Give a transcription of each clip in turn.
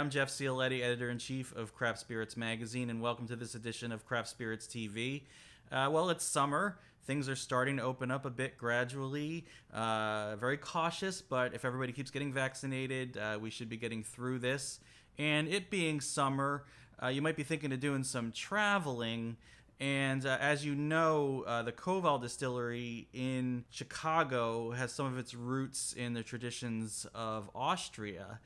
I'm Jeff Cioletti, Editor-in-Chief of Craft Spirits Magazine, and welcome to this edition of Craft Spirits TV. Well, it's summer. Things are starting to open up a bit gradually. Very cautious, but if everybody keeps getting vaccinated, we should be getting through this. And it being summer, you might be thinking of doing some traveling. And as you know, the Koval Distillery in Chicago has some of its roots in the traditions of Austria.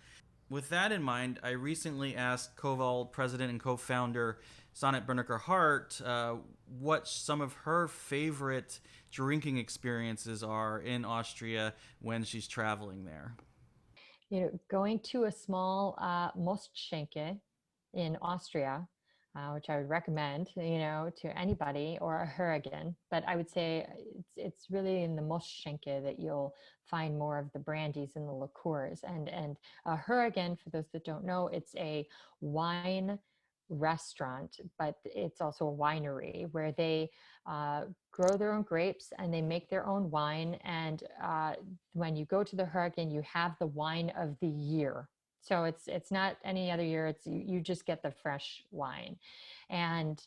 With that in mind, I recently asked Koval president and co-founder Sonat Birnecker Hart what some of her favorite drinking experiences are in Austria when she's traveling there. Going to a small Mostschenke in Austria, which I would recommend, to anybody, or a Hurrigan. But I would say it's really in the Mostschenke that you'll find more of the brandies and the liqueurs. And a Hurrigan, for those that don't know, it's a wine restaurant, but it's also a winery where they grow their own grapes and they make their own wine. And when you go to the Hurricane, you have the wine of the year. So it's not any other year. It's you just get the fresh wine, and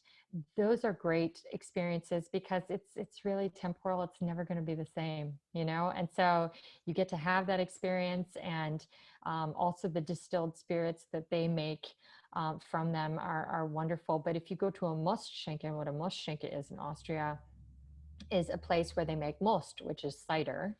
those are great experiences because it's really temporal. It's never going to be the same, And so you get to have that experience, and also the distilled spirits that they make from them are wonderful. But if you go to a Mostschenke, and what a Mostschenke is in Austria is a place where they make most, which is cider.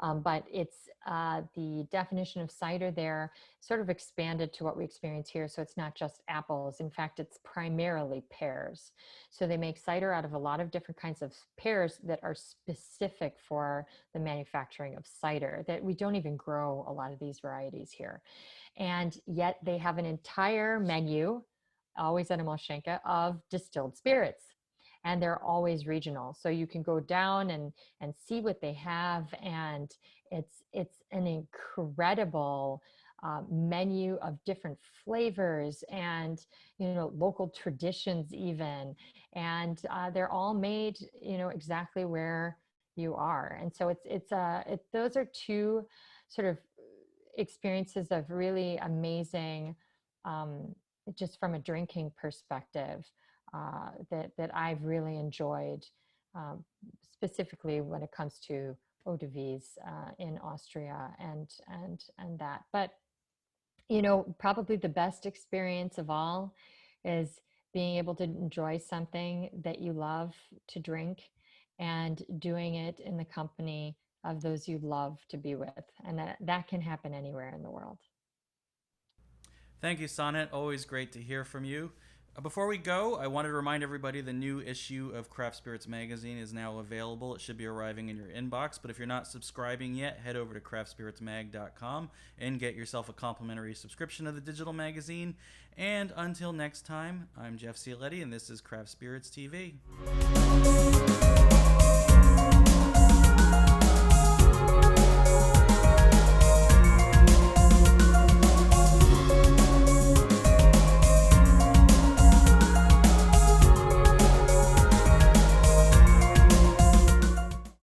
But it's the definition of cider there sort of expanded to what we experience here. So it's not just apples. In fact, it's primarily pears. So they make cider out of a lot of different kinds of pears that are specific for the manufacturing of cider, that we don't even grow a lot of these varieties here. And yet they have an entire menu, always at a Mostschenke, of distilled spirits. And they're always regional. So you can go down and see what they have. And it's an incredible menu of different flavors and, local traditions even. And they're all made, exactly where you are. And so those are two sort of experiences of really amazing, just from a drinking perspective, that I've really enjoyed, specifically when it comes to eau de vies in Austria and that. But probably the best experience of all is being able to enjoy something that you love to drink and doing it in the company of those you love to be with, and that can happen anywhere in the world. Thank you, Sonnet. Always great to hear from you. Before we go, I wanted to remind everybody the new issue of Craft Spirits Magazine is now available. It should be arriving in your inbox, but if you're not subscribing yet, head over to craftspiritsmag.com and get yourself a complimentary subscription of the digital magazine. And until next time, I'm Jeff Cioletti, and this is Craft Spirits TV.